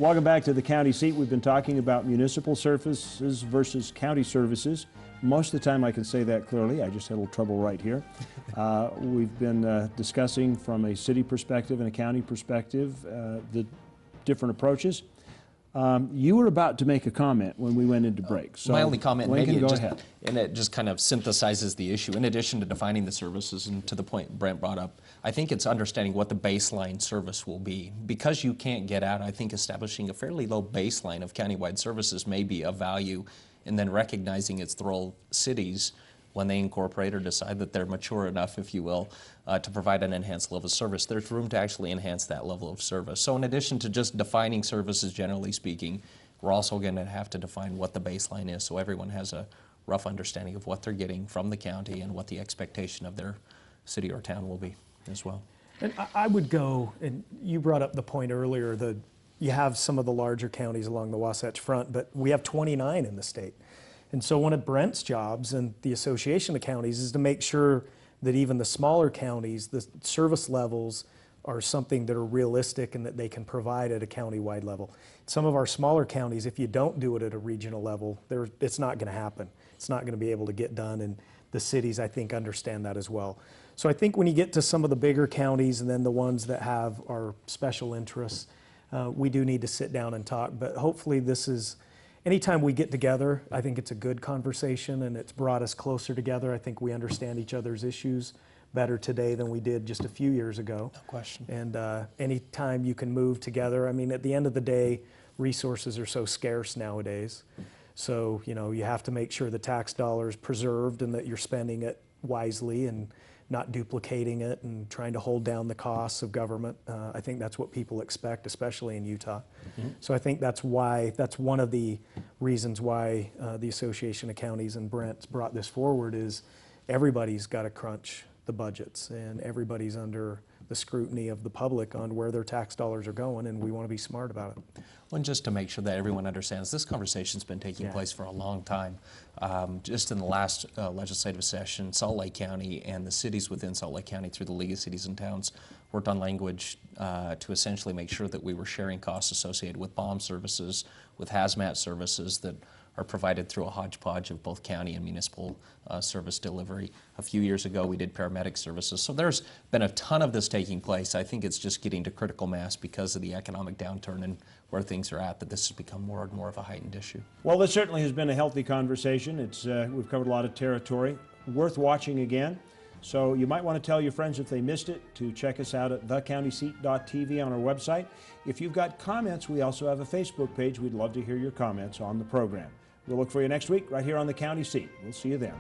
Welcome back to the county seat. We've been talking about municipal services versus county services. Most of the time I can say that clearly. I just had a little trouble right here. We've been discussing from a city perspective and a county perspective the different approaches. You were about to make a comment when we went into break. So my only comment, Lincoln, maybe go ahead. And it just kind of synthesizes the issue. In addition to defining the services, and to the point Brent brought up, I think it's understanding what the baseline service will be. Because you can't get out, I think establishing a fairly low baseline of countywide services may be of value, and then recognizing its role cities when they incorporate or decide that they're mature enough, if you will, to provide an enhanced level of service. There's room to actually enhance that level of service. So in addition to just defining services, generally speaking, we're also going to have to define what the baseline is so everyone has a rough understanding of what they're getting from the county and what the expectation of their city or town will be as well. And I would go, and you brought up the point earlier, that you have some of the larger counties along the Wasatch Front, but we have 29 in the state. And so one of Brent's jobs and the Association of Counties is to make sure that even the smaller counties, the service levels are something that are realistic and that they can provide at a county-wide level. Some of our smaller counties, if you don't do it at a regional level, it's not going to happen. It's not going to be able to get done, and the cities, I think, understand that as well. So I think when you get to some of the bigger counties and then the ones that have our special interests, we do need to sit down and talk, but hopefully this is, anytime we get together, I think it's a good conversation and it's brought us closer together. I think we understand each other's issues better today than we did just a few years ago. No question. And anytime you can move together, I mean, at the end of the day, resources are so scarce nowadays. So, you know, you have to make sure the tax dollar is preserved and that you're spending it wisely and not duplicating it and trying to hold down the costs of government. I think that's what people expect, especially in Utah. Mm-hmm. So I think that's one of the reasons why the Association of Counties and Brent's brought this forward is everybody's got to crunch the budgets and everybody's under the scrutiny of the public on where their tax dollars are going, and we want to be smart about it. Well, and just to make sure that everyone understands, this conversation's been taking place for a long time. Just in the last legislative session, Salt Lake County and the cities within Salt Lake County through the League of Cities and Towns worked on language to essentially make sure that we were sharing costs associated with bomb services, with hazmat services that are provided through a hodgepodge of both county and municipal service delivery. A few years ago, we did paramedic services. So there's been a ton of this taking place. I think it's just getting to critical mass because of the economic downturn and where things are at, that this has become more and more of a heightened issue. Well, this certainly has been a healthy conversation. We've covered a lot of territory. Worth watching again. So you might want to tell your friends if they missed it to check us out at thecountyseat.tv on our website. If you've got comments, we also have a Facebook page. We'd love to hear your comments on the program. We'll look for you next week right here on the County Seat. We'll see you then.